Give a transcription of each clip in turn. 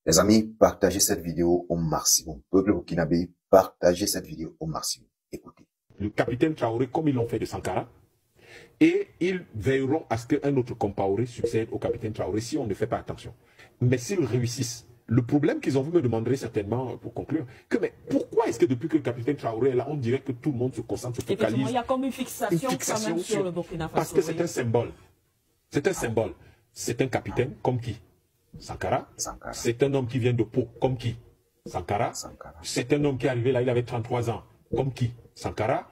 Les amis, partagez cette vidéo au maximum. Peuple burkinabé, partagez cette vidéo au maximum. Écoutez. Le capitaine Traoré, comme ils l'ont fait de Sankara, et ils veilleront à ce qu'un autre Compaoré succède au capitaine Traoré si on ne fait pas attention. Mais s'ils réussissent, le problème qu'ils ont, vous me demanderez certainement, pour conclure, que mais pourquoi est-ce que depuis que le capitaine Traoré est là, on dirait que tout le monde se concentre, se focalise. Il y a comme une fixation quand même sur le Burkina Faso. Parce que c'est un symbole. C'est un symbole. C'est un capitaine comme qui? Sankara. C'est un homme qui vient de Pau, comme qui? Sankara. C'est un homme qui est arrivé là, il avait 33 ans, comme qui? Sankara.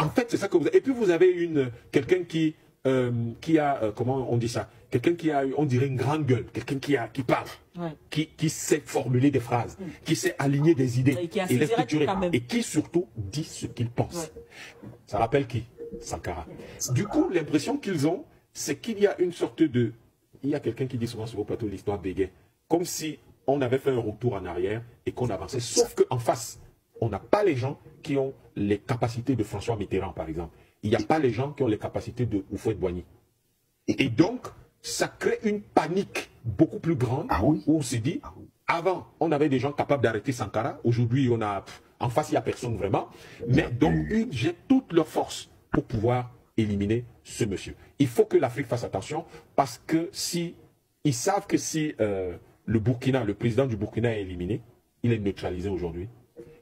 En fait, c'est ça que vous avez. Et puis vous avez quelqu'un qui a, comment on dit ça? Quelqu'un qui a, on dirait, une grande gueule, quelqu'un qui parle, ouais. qui sait formuler des phrases, qui sait aligner des idées, et les structurer, et qui surtout dit ce qu'il pense. Ouais. Ça rappelle qui? Sankara. Du coup, l'impression qu'ils ont, c'est qu'il y a une sorte de... Il y a quelqu'un qui dit souvent sur vos plateaux l'histoire bégait, comme si on avait fait un retour en arrière et qu'on avançait, sauf qu'en face, on n'a pas les gens qui ont les capacités de François Mitterrand, par exemple. Il n'y a pas les gens qui ont les capacités de Houphouët-Boigny. Et donc, ça crée une panique beaucoup plus grande, où on se dit, avant, on avait des gens capables d'arrêter Sankara. Aujourd'hui, on a, en face, il n'y a personne vraiment. Mais donc, ils jettent toutes leurs forces pour pouvoir éliminer ce monsieur. Il faut que l'Afrique fasse attention, parce que si ils savent que si le Burkina, le président du Burkina est éliminé, il est neutralisé aujourd'hui.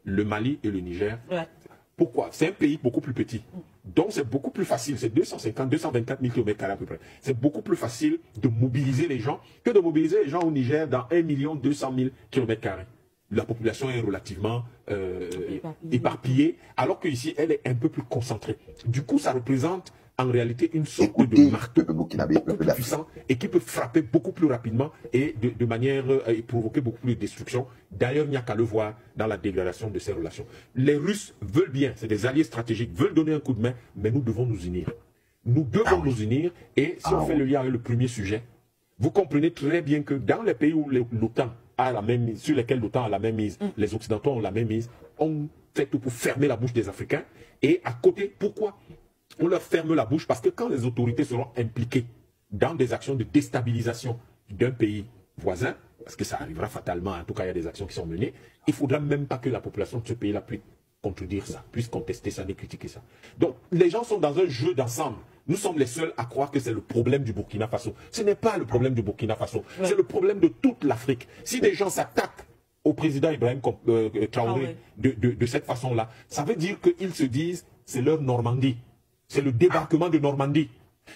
Le Mali et le Niger. Ouais. Pourquoi? C'est un pays beaucoup plus petit. Donc c'est beaucoup plus facile, c'est 224 000 km à peu près. C'est beaucoup plus facile de mobiliser les gens que de mobiliser les gens au Niger dans 1 200 000 km². La population est relativement éparpillée, alors qu'ici elle est un peu plus concentrée. Du coup, ça représente en réalité une sorte de marteau beaucoup plus puissant et qui peut frapper beaucoup plus rapidement et de manière et provoquer beaucoup plus de destruction. D'ailleurs, il n'y a qu'à le voir dans la dégradation de ces relations. Les Russes veulent bien, c'est des alliés stratégiques, veulent donner un coup de main, mais nous devons nous unir. Nous devons nous unir, et si on fait le lien avec le premier sujet, vous comprenez très bien que dans les pays où l'OTAN a la même mise, sur lesquels l'OTAN a la même mise, les Occidentaux ont la même mise, on fait tout pour fermer la bouche des Africains. Et à côté, pourquoi on leur ferme la bouche? Parce que quand les autorités seront impliquées dans des actions de déstabilisation d'un pays voisin, parce que ça arrivera fatalement, en tout cas il y a des actions qui sont menées, il ne faudra même pas que la population de ce pays-là puisse contredire ça, puisse contester ça, critiquer ça. Donc les gens sont dans un jeu d'ensemble. Nous sommes les seuls à croire que c'est le problème du Burkina Faso. Ce n'est pas le problème du Burkina Faso, c'est le problème de toute l'Afrique. Si des gens s'attaquent au président Ibrahim Traoré de cette façon-là, ça veut dire qu'ils se disent c'est leur Normandie. C'est le débarquement de Normandie.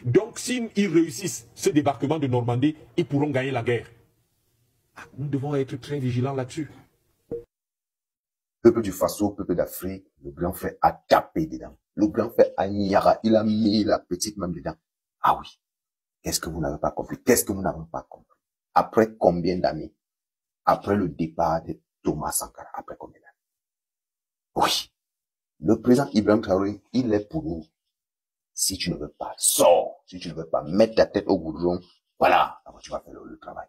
Donc, s'ils réussissent ce débarquement de Normandie, ils pourront gagner la guerre. Nous devons être très vigilants là-dessus. Peuple du Faso, peuple d'Afrique, le grand frère a tapé dedans. Le grand frère a niara, il a mis la petite main dedans. Ah oui. Qu'est-ce que vous n'avez pas compris? Qu'est-ce que nous n'avons pas compris? Après combien d'années? Après le départ de Thomas Sankara, après combien d'années? Oui. Le président Ibrahim Traoré, il est pour nous. Si tu ne veux pas, sors. Si tu ne veux pas, mets ta tête au goudron. Voilà, alors tu vas faire le travail.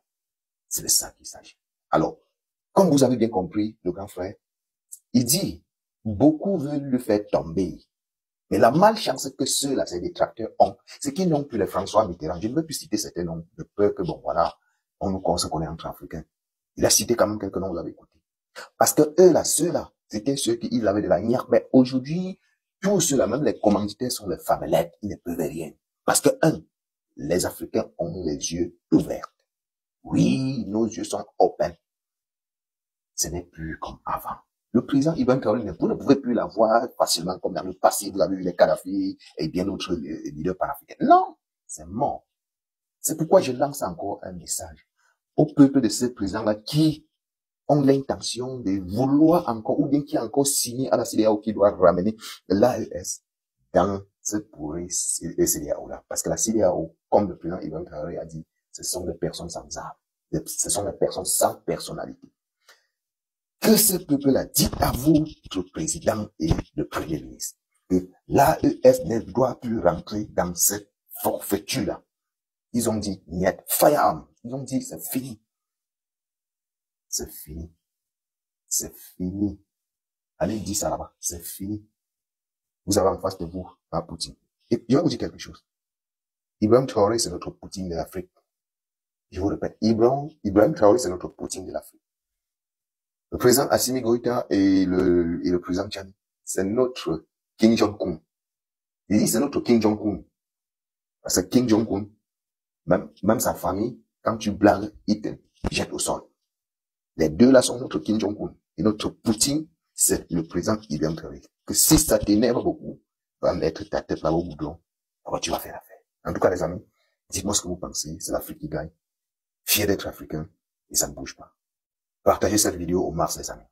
C'est de ça qu'il s'agit. Alors, comme vous avez bien compris, le grand frère, il dit, beaucoup veulent le faire tomber. Mais la malchance que ceux-là, ces détracteurs ont, c'est qu'ils n'ont plus les François Mitterrand. Je ne veux plus citer certains noms, de peur que, bon, voilà, on nous pense qu'on est entre Africains. Il a cité quand même quelques noms, vous avez écouté. Parce que eux, là, ceux-là, c'était ceux qui, ils avaient de la niaque. Mais aujourd'hui, tous ceux-là, même les commanditaires sont les femmelettes, ils ne peuvent rien. Parce que, les Africains ont les yeux ouverts. Oui, nos yeux sont open. Ce n'est plus comme avant. Le président Ibrahim Traoré, vous ne pouvez plus la voir facilement comme dans le passé. Vous avez vu les Kadhafi et bien d'autres leaders panafricains. Non, c'est mort. C'est pourquoi je lance encore un message au peuple de ce président-là qui ont l'intention de vouloir encore, ou bien qui a encore signé à la CEDEAO, qui doit ramener l'AES dans ce pourri CEDEAO-là. Parce que la CEDEAO, comme le président Ibrahim Traoré a dit, ce sont des personnes sans âme. Ce sont des personnes sans personnalité. Que ce peuple-là dit à vous, le président et le premier ministre, que l'AES ne doit plus rentrer dans cette forfaiture-là. Ils ont dit, niet, firearm. Ils ont dit, c'est fini. C'est fini. C'est fini. Allez dire ça là-bas. C'est fini. Vous avez en face de vous un Poutine. Et je vais vous dire quelque chose. Ibrahim Traoré, c'est notre Poutine de l'Afrique. Je vous répète, Ibrahim Traoré, c'est notre Poutine de l'Afrique. Le président Assimi Goïta et le président Tchani, c'est notre Kim Jong-un. Il dit c'est notre Kim Jong-un. Parce que Kim Jong-un, même sa famille, quand tu blagues, il te jette au sol. Les deux là sont notre Kim Jong-un. Et notre Poutine, c'est le président Ibrahim Traoré. Que si ça t'énerve beaucoup, va mettre ta tête là au boudon. Alors tu vas faire l'affaire. En tout cas, les amis, dites-moi ce que vous pensez. C'est l'Afrique qui gagne. Fier d'être africain. Et ça ne bouge pas. Partagez cette vidéo au max, les amis.